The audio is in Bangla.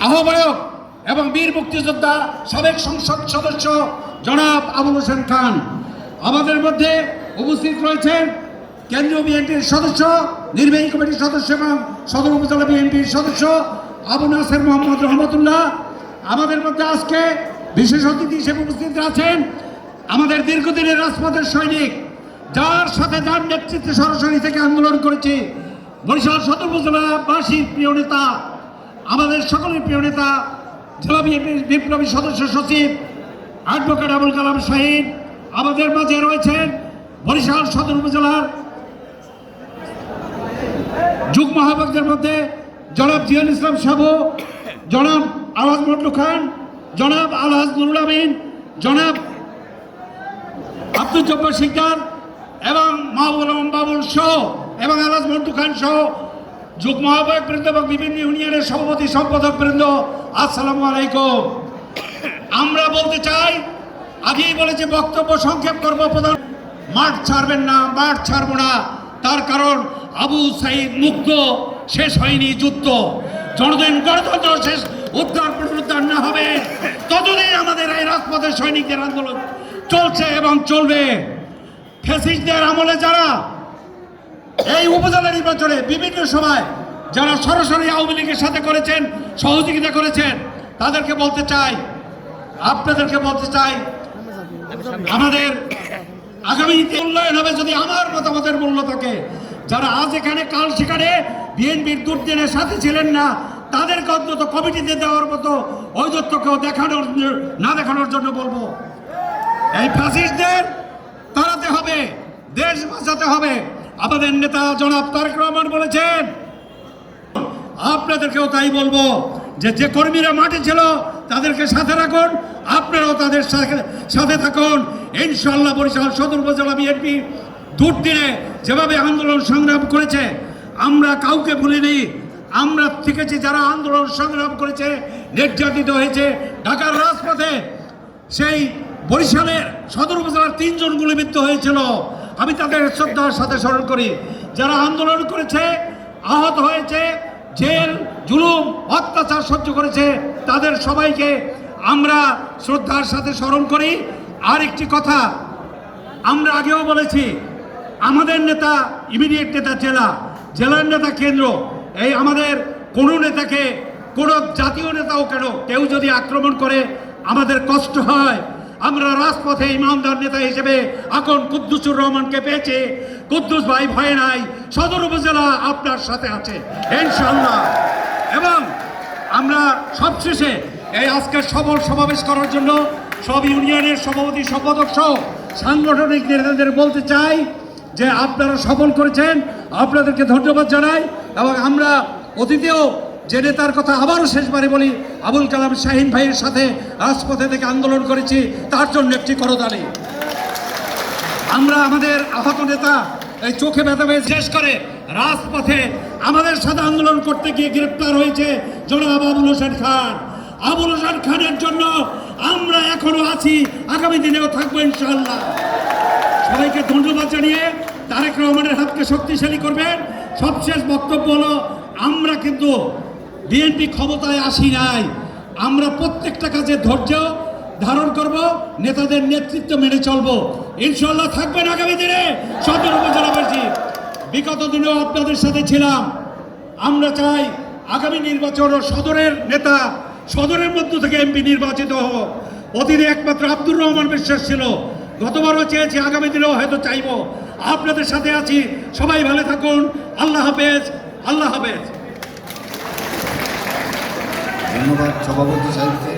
আহ্বায়ক এবং বীর মুক্তিযোদ্ধা সাবেক সংসদ সদস্য জনাব আবুল হোসেন খান। আমাদের মধ্যে উপস্থিত রয়েছেন কেন্দ্রীয় বিএনপির সদস্য, নির্বাহী কমিটির সদস্য এবং সদর উপজেলা বিএনপির সদস্য আবু নাসের মোহাম্মদ রহমতুল্লাহ। আমাদের মধ্যে আজকে বিশেষ অতিথি হিসেবে উপস্থিত আছেন আমাদের দীর্ঘদিনের রাজপথের সৈনিক, যার সাথে যার নেতৃত্বে সরাসরি থেকে আন্দোলন করেছে, বরিশাল সদর উপজেলাবাসীর প্রিয় নেতা, আমাদের সকলের প্রিয় নেতা, জেলা বিএনপির বিপ্লবী সদস্য সচিব অ্যাডভোকেট আবুল কালাম শাহীন। আমাদের মাঝে রয়েছেন বরিশাল সদর উপজেলার যুগ্ম আহ্বায়কদের মধ্যে জনাব জিয়াউল ইসলাম সাবু, জনাব আলহাজ মন্টু খান, জনাব আলহাজ নুরুল আমিন, জনাব আব্দুল জব্বার শিকদার এবং মাহবুব আলম বাবুল সহ এবং আলহাজ মন্টু খান সহ যুগ্ম আহ্বায়ক বৃন্দ এবং বিভিন্ন ইউনিয়নের সভাপতি সম্পাদক বৃন্দ, আসসালামু আলাইকুম। আমরা বলতে চাই, আগেই বলেছি বক্তব্য সংক্ষেপ করবো, প্রধান মাঠ ছাড়বেন না, মাঠ ছাড়বো না। তার কারণ আবু সাইদ মুক্ত শেষ হয়নি যুদ্ধ, জনদিন গণতন্ত্র শেষ উদ্ধার পুনরুদ্ধার না হবে ততদিন আমাদের এই রাজপথের সৈনিকদের আন্দোলন চলছে এবং চলবে। ফ্যাসিস্টদের আমলে যারা এই উপজেলা নির্বাচনে বিভিন্ন সময় যারা সরাসরি আওয়ামী লীগের সাথে করেছেন, সহযোগিতা করেছেন, তাদেরকে বলতে চাই, আপনাদেরকে বলতে চাই, আমাদের আগামীতে উন্নয়ন হবে যদি আমার মতামতের মূল্য থাকে। যারা আজ এখানে কাল সেখানে বিএনপির দুর্দিনের সাথে ছিলেন না, তাদেরকে অন্তত কমিটিতে দেওয়ার মতো ঔদ্ধত্যকেও দেখানোর জন্য বলবো, এই ফ্যাসিস্টদের তাড়াতে হবে, দেশ বাঁচাতে হবে। আমাদের নেতা জনাব তারেক রহমান বলেছেন, আপনাদেরকেও তাই বলবো, যে কর্মীরা মাঠে ছিল তাদেরকে সাথে রাখুন, আপনারাও তাদের সাথে থাকুন। ইনশাআল্লাহ বরিশাল সদর উপজেলা বিএনপি দুর্দিনে যেভাবে আন্দোলন সংগ্রাম করেছে, আমরা কাউকে ভুলিনি। আমরা থেকেছি যারা আন্দোলন সংগ্রাম করেছে, নির্যাতিত হয়েছে ঢাকার রাজপথে। সেই বরিশালের সদর উপজেলার 3 জন গুলিবিদ্ধ হয়েছিল, আমি তাদের শ্রদ্ধার সাথে স্মরণ করি। যারা আন্দোলন করেছে, আহত হয়েছে, জেল জুলুম অত্যাচার সহ্য করেছে, তাদের সবাইকে আমরা শ্রদ্ধার সাথে স্মরণ করি। আর একটি কথা আমরা আগেও বলেছি, আমাদের নেতা ইমিডিয়েট নেতা জেলা, জেলার নেতা কেন্দ্র, এই আমাদের কোনো নেতাকে, কোনো জাতীয় নেতাও কেন কেউ যদি আক্রমণ করে আমাদের কষ্ট হয়। আমরা রাজপথে ইমানদার নেতা হিসেবে এখন কুদ্দুসুর রহমানকে পেয়েছে। কুদ্দুস ভাই ভয় নাই, সদর উপজেলা আপনার সাথে আছে ইনশাআল্লাহ। এবং আমরা সবশেষে এই আজকের সবল সমাবেশ করার জন্য সব ইউনিয়নের সভাপতি সম্পাদক সহ সাংগঠনিক নেতাদের বলতে চাই যে আপনারা সফল করেছেন, আপনাদেরকে ধন্যবাদ জানাই। এবং আমরা অতীতেও যে নেতার কথা আবারও শেষবারে বলি, আবুল কালাম শাহীন ভাইয়ের সাথে রাজপথে থেকে আন্দোলন করেছি, তার জন্য একটি করতালি। আমরা আমাদের আহত নেতা এই চোখে ব্যথা পেয়ে শেষ করে রাজপথে আমাদের সাথে আন্দোলন করতে গিয়ে গ্রেপ্তার হয়েছে জনাব আবুল হোসেন খান। আবুল হোসেন খানের জন্য আমরা এখনো আছি, আগামী দিনেও থাকবো ইনশাআল্লাহ। সবাইকে ধন্যবাদ জানিয়ে তারেক রহমানের হাতকে শক্তিশালী করবেন। সবশেষ বক্তব্য হলো, আমরা কিন্তু বিএনপি ক্ষমতায় আসি নাই, আমরা প্রত্যেকটা কাজে ধৈর্য ধারণ করব, নেতাদের নেতৃত্ব মেনে চলবো, ইনশাআল্লাহ থাকবেন আগামী দিনে সদর উপজেলাবাসী। বিগত দিনেও আপনাদের সাথে ছিলাম। আমরা চাই আগামী নির্বাচন সদরের নেতা, সদরের মধ্য থেকে এমপি নির্বাচিত হোক। অতীতে একমাত্র আব্দুর রহমান বিশ্বাস ছিল, গতবারও চেয়েছি, আগামী দিনেও হয়তো চাইব। আপনাদের সাথে আছি, সবাই ভালো থাকুন। আল্লাহ হাফেজ, আল্লাহ হাফেজ। ধন্যবাদ সভাপতি সাহেবকে।